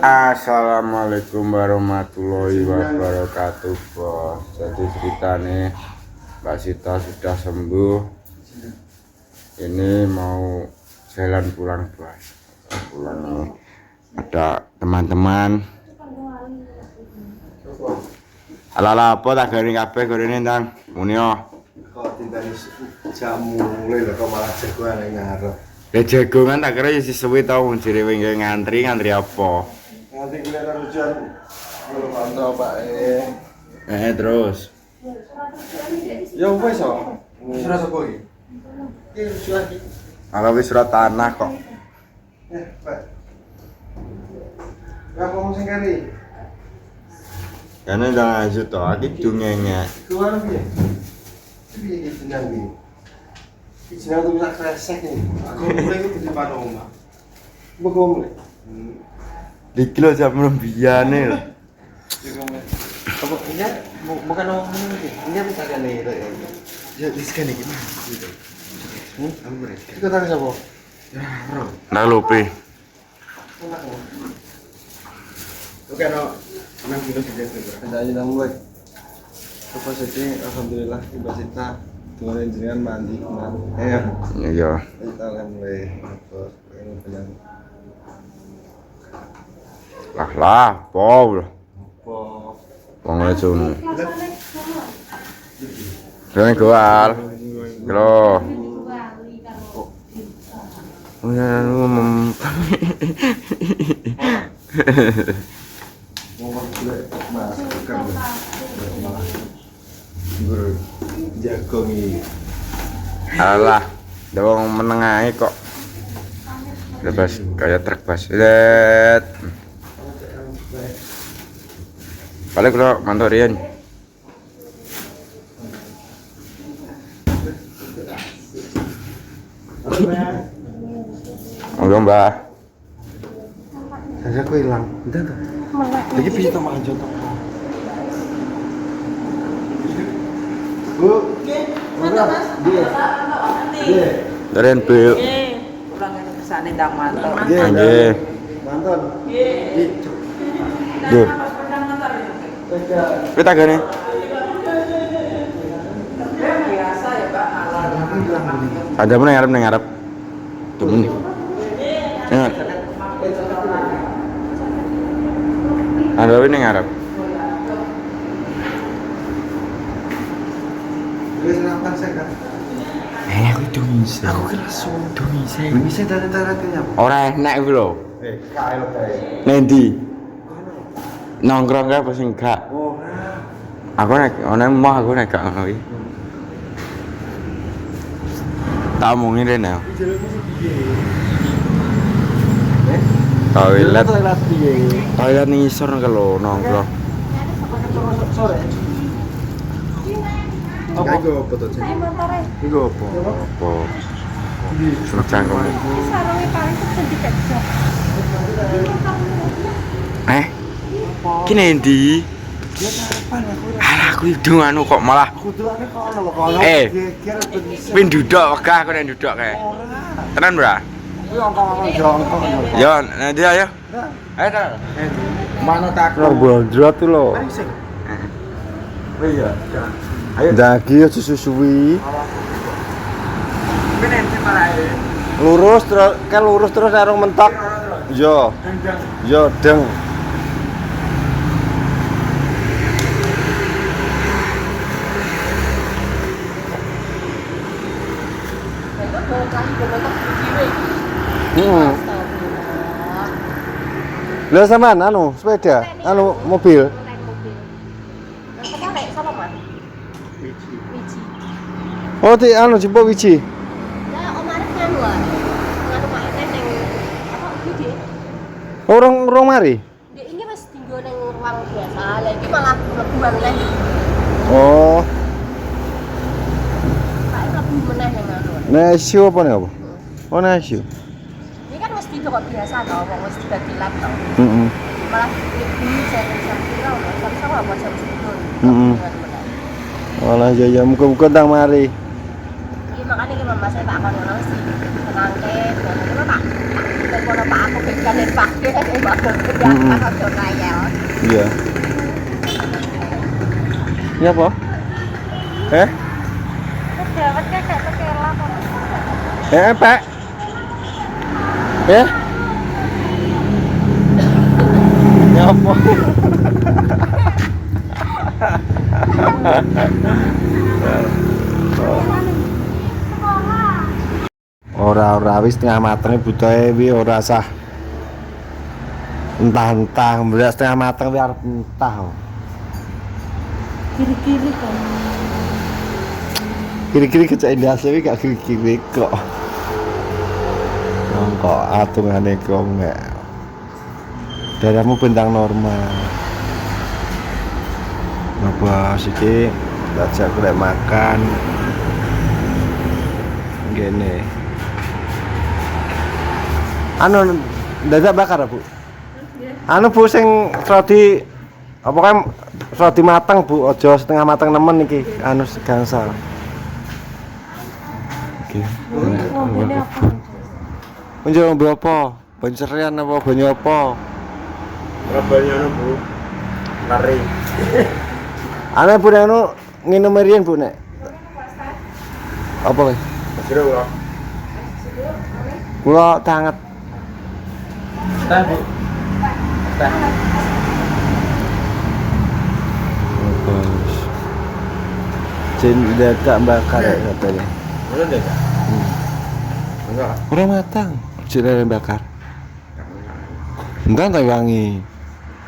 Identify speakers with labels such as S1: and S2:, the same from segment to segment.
S1: Assalamualaikum warahmatullahi wabarakatuh, bos. Jadi ceritanya Mbak Sita sudah sembuh. Ini mau jalan pulang, bos. Pulang nih. Ada teman-teman. Ala apa tak garing kabeh gorene Tang? Munio.
S2: Kok tintani jamu mulai lho kok malah jagoan yang ngarep.
S1: Ya jagongan tak kira isi suwi tau njere wingi ngantri apa?
S2: Nanti kuliah karo jan belum kontrol Pak.
S1: Terus.
S2: Ya wis kok. Surat apa iki? Iki surat iki.
S1: Kalau wis surat tanah kok.
S2: Pak. Ya ngomong sing kari.
S1: Karena jangan aja toh, aku dungengnya.
S2: Keluar piye? Piye iki jeneng iki? Iki jeneng tuh tak kresek iki. Aku mulai iki di depan omah. Mbok mulai.
S1: Iki lho jam rembiane lho.
S2: Apa ini bukan omah ini. Ini bisa kan nih. Ya diskan iki mah. Kamu mereka. Itu tadi siapa? Ya, bro.
S1: Nah lupi.
S2: Oke, no. 6 kilo sudah berapa? Ada aja nang gue. Apa sih? Alhamdulillah Mbak Sita dengan jenengan mandi kemarin.
S1: Iya.
S2: Kita mulai apa yang bilang.
S1: Lah, po.
S2: Apa?
S1: Wong lecun. Kene goal. Kilo. Oh ya ngomong.
S2: Ngomong gue masukkan gue jago nih.
S1: Alah, ada wong menengahe kok. Lepas kayak truk bas. Lihat. Balik lo mantau Rian. Enggak, Mbak.
S2: Saya kok hilang. Entah tuh. Lagi bisa tak makan contoh. Bu. Mana Mas? Dia.
S1: Darian Bil.
S3: Pulang kesana ndang mantap.
S1: Nggih.
S2: Mantan.
S1: Duh. Kita gane.
S3: Biasa ya Pak, alat.
S1: Ada mana ngarep ngarep. Temen. Ingat. Ada ini ngarep.
S2: Gue sarapan saya kan.
S1: Aku itu bisa.
S2: Aku langsung.
S1: Itu bisa.
S2: Bisa dari taratnya.
S1: Ora enak iku lho.
S2: KL kae.
S1: Nendi? Nongkrong gak apa sing gak?
S2: Ora.
S1: Aku nek ana mah aku nek gak ngono iki. Tak omongin rene. Toilet.
S2: Toilet piye?
S1: Toilet ning isor ke lho nongkrong.
S2: Sore. Apa iku apa to, Cek? Iku apa?
S1: Apa? Sencang kok.
S4: Sarungnya paling kecil di kecil.
S1: Ki nendi?
S2: Ya kapan aku.
S1: Alah aku idung anu kok malah.
S2: Kudulane kok ono lho kok. Kira
S1: Win duduk wegah aku nek duduk kae. Tenan, Bra?
S2: kuwi ongkong jongkok.
S1: Yo, nanti ayo. Ayo, Kak.
S2: Mana tak
S1: Lor bondrot tuh lho.
S2: sing. Oh iya. Ayo.
S1: Ndagi aja susuwi.
S3: Kene malah.
S1: Lurus terus arung mentok. Yo. Yo, deng. Lah sampean anu sepeda, anu mobil.
S4: Sama Mas.
S2: Wiji.
S4: Wiji.
S1: Oh, ti anu jemput wiji.
S4: Lah Om Arif nganu ah. Nganu mak ning apa gede.
S1: Orang mari.
S4: Dia ini Mas tinggal ning ruang biasa. Lah iki malah mlebu meneh.
S1: Oh,
S4: Pak mlebu meneh ning nganu.
S1: Nesio apa nih apa? Oh, Nesio.
S4: Ini kan mesti kok biasa tau, wong mesti dadi lab tau.
S1: Heeh.
S4: Malah ini jam kira sama apa jam 10.
S1: Mm-mm. Olah ya muga-muga tang mari.
S4: Iya makanya ki Mas saya tak akan ngono sih. Tenangke, ngono Pak. Telepon Pak aku bekan Pak. Dia sing bakal kerjaan aja ngayal.
S2: Iya. Iya apa?
S4: Dapat kayak kekelan.
S2: Pak. Ya apa? Ora wis tengah mateng butuhe wi ora sah. Entah beras setengah mateng wi arep entah.
S4: Kiri-kiri kan.
S2: Kiri-kiri kecek ndas wi gak kiri-kiri kok. Kok atungane kok enggak. Darahmu bentang normal. Apa siki ajak golek makan. Gini. Anu dadak bakar, Bu. Anu Bu sing roti apa kan roti mateng, Bu. Aja setengah mateng nemen iki. Anu gangsal. Oke.
S4: Ngombene apa?
S2: Penjara ngombe apa? Pencerian apa banyu apa?
S1: Rabanya anu Bu. Lari.
S2: Ana Bu anu nginum merian Bu nek. Apa weh?
S1: Kira ora.
S2: Kula tanget.
S3: Teh, Bu. Teh.
S2: Bos. Jin dadak bakar ya katanya.
S1: Mana deh? Enggak.
S2: Kurang matang. Jin bakar. Enggak wangi.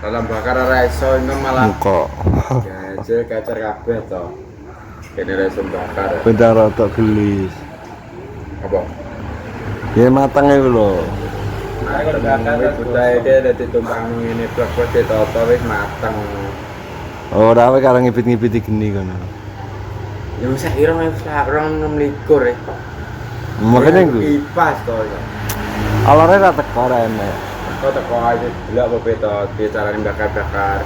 S1: Dalam bakar ora iso itu malah
S2: Muka.
S1: gajel kacer kabeh to. Kene ora iso bakar.
S2: Bentar rotok gelis.
S1: Apa?
S2: Ya matang iku lho.
S1: Nah, kalau bakar budaya dia dadi tumpang ngene blok-blok ditoto wis mateng.
S2: Ora wae karo ngipit-ngipiti geni kono.
S1: Ya wis kira wis 26 ya.
S2: Makanya iku.
S1: Kipas to ya.
S2: Alore ra teko ra enek.
S1: Kok teko aja delok apa beto carane bakar-bakar.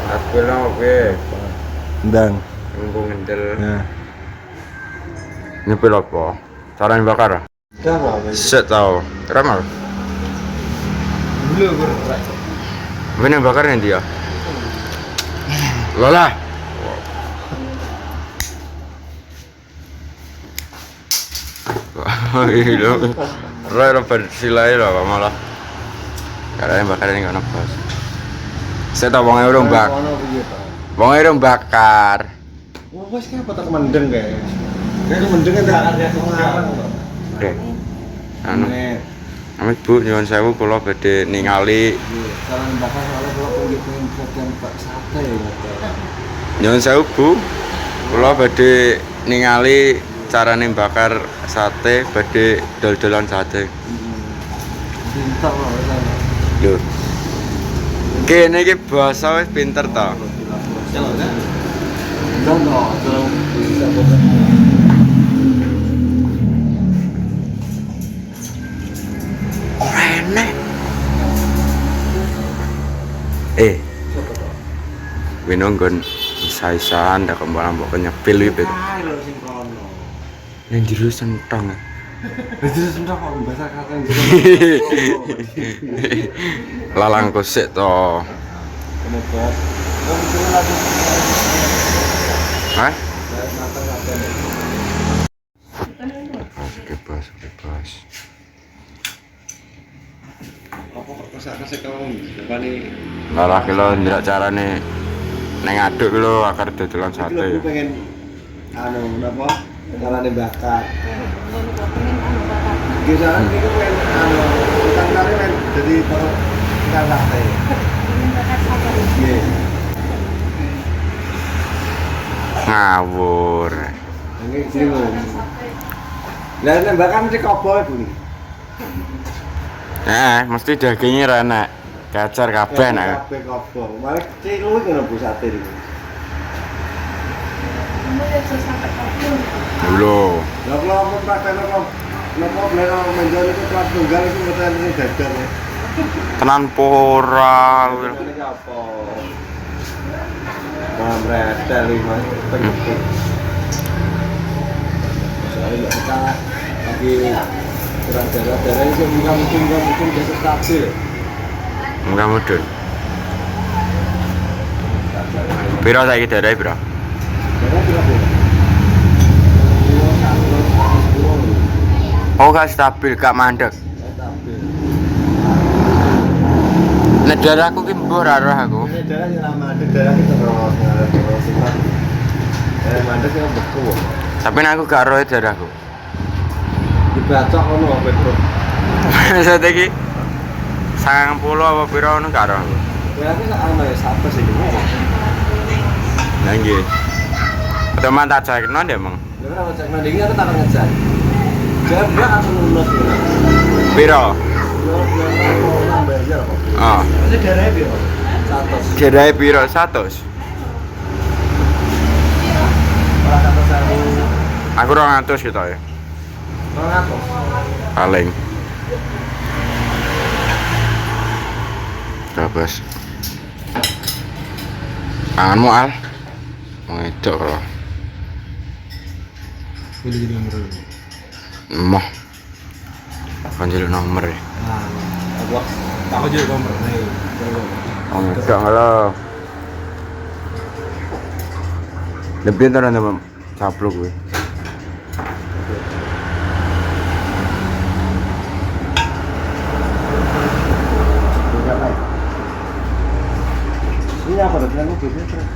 S1: Aspirno oke.
S2: Ndang.
S1: Mumpung ngendel.
S2: Nah.
S1: Nyepil apa? Carane bakar?
S2: Dah apa?
S1: Set tau. Ramal.
S2: Dulu berat.
S1: Bener bakar nanti ya. Lola. Oh iya. Rai bersilai lah malah. Karena bakar ini kan bos. Saya tahu bang Euro bak. Bang Euro bakar.
S2: Wah, wes kan apa tak mendeng guys. Nek mendeng kan tak ada semarang kok.
S1: Oke. Anu. Amit Bu nyuwun sewu kula badhe ningali.
S2: Saran bakar soalnya kalau pengen bagian Pak sate ya.
S1: Nyuwun sewu Bu. Kula badhe ningali carane bakar sate, badhe dol-dolan sate.
S2: Pintar lah sana.
S1: Lho. Kene iki basa wis pinter to.
S2: Jalan kan? Enggak, jalan bisa kok.
S1: Ora enek. Winonggon isa-isaan dak kembang mbok nyepil iki.
S2: Ae lho sing kono.
S1: Ning jero sentong.
S2: Itu sudah kok bahasa kata
S1: Lalang kosek to.
S2: Kenapa? Kamu cuma lagi
S1: Hah?
S2: matang apa nih?
S1: Bebas.
S2: Apa kok kesek kamu? Bapakne
S1: Lah kilo ndelok carane ning aduk lho akar dodolan sate ya.
S2: aku pengen anu napa? Carane bakar. Gisaran iki pengen anu utang kare men jadi taro ikan sate. Nggih.
S1: Ngawur.
S2: Nggih sing Lah nek bakar mesti kopo iku iki.
S1: Mesti dagingnya ra enak. Kacar kabeh nek.
S2: Kabeh kopo. Mari cilu iki ngono Bu sate iki.
S1: Lho.
S2: Lah kalau mau praktek nopo bleno menjol itu kelas tunggal itu mboten sing dadar ya.
S1: Tenan pora.
S2: Ini apa? Nah, beredar lima pengetik. Soalnya kita lagi kurang darah itu mungkin jadi stabil.
S1: Muka mudun. Piro saiki darai piro? Oh, gak stabil, gak mandek. Nek darahku ki mbok ora roh aku.
S2: Ini darah yang lama, darah kita terus sifat. Mandek yang beku.
S1: Tapi nek aku gak roh darahku.
S2: Dibacok ono apa bro?
S1: Maksudnya ki 90 apa piro ngono gak roh.
S2: Ya aku sak ana ya sapa sih ini.
S1: Lah nggih. Teman tak cekno ndek mong.
S2: Ya ora cek nang iki aku tak ngecek. Jangan dia langsung lulus ya.
S1: Piro?
S2: Nambah aja kok.
S1: Ah,
S2: Ini darahnya piro? 100.
S1: darahe piro 100.
S2: Ora 100.000.
S1: Aku 200 gitu ya.
S2: 200.
S1: Paling. Terus. Tanganmu al. Ngedok kalau.
S2: Pilih jadi nomor dulu.
S1: Moh. Kan jadi nomor ya.
S2: Nah, aku jadi nomor nih.
S1: Oh, ngedok kalau. Lebih ntar nanti caplok gue.
S2: Ini apa tuh? Bilang mobilnya terus.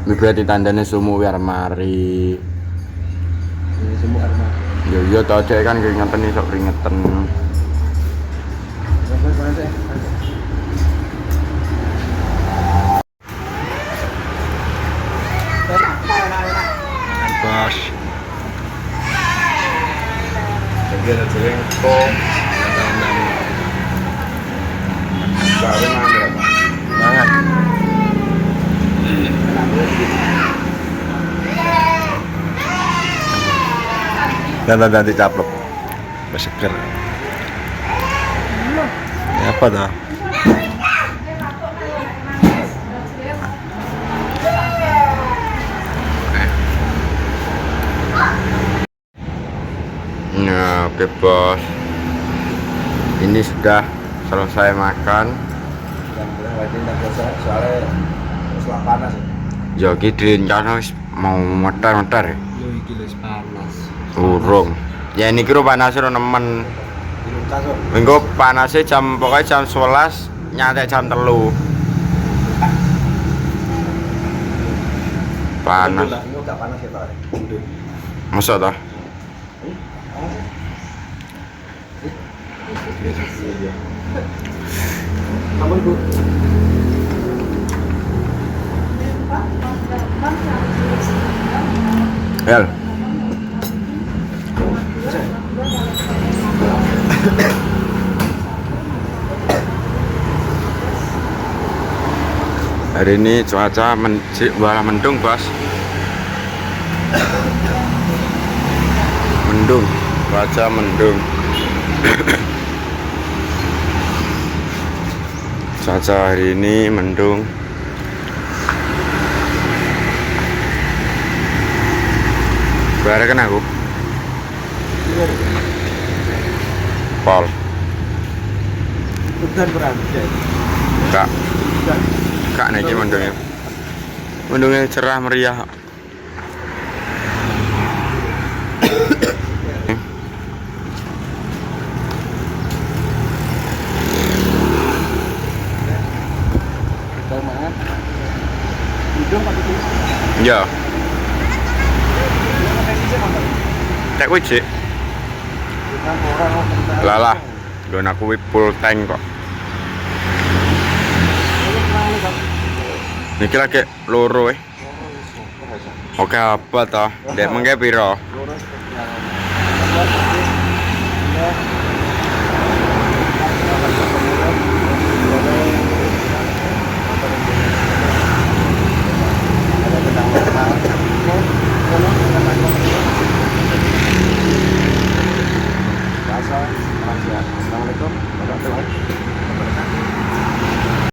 S1: Ini berarti tandanya sumu biar mari.
S2: Ini semua arma.
S1: Yo tau cek kan keringetan nih sok keringetan.
S2: Sampai mana sih?
S1: Bos.
S2: Bagian jengkol.
S1: Baru mana?
S2: Banget. Dan dicaplok. Seger. Ya apa dah?
S1: Nah, oke bos. Ini sudah selesai makan.
S2: Soalnya setelah panas.
S1: Jogi direncana wis mau metar-metar ya.
S2: Yo iki wis panas.
S1: Urung. Ya ini kira panasnya nemen. Minggu panasnya pokoknya jam 11 nyantai jam 3. Panas.
S2: Ini enggak panas ya, Pak.
S1: Masa toh?
S2: Kamu Bu.
S1: El. Hari ini cuaca malah mendung, Bos. Mendung, cuaca mendung. Cuaca hari ini mendung. Bayar kan aku? Pol.
S2: Udan berangkat.
S1: Kak. Kak naiki mendungnya. Mendungnya cerah meriah.
S2: Banget. Hidung pakai itu.
S1: Ya. Tak kuci. Lalah. Don aku full tank kok. Niki lagi loro Oke apa toh? Dek mengke piro?
S2: Lurus ke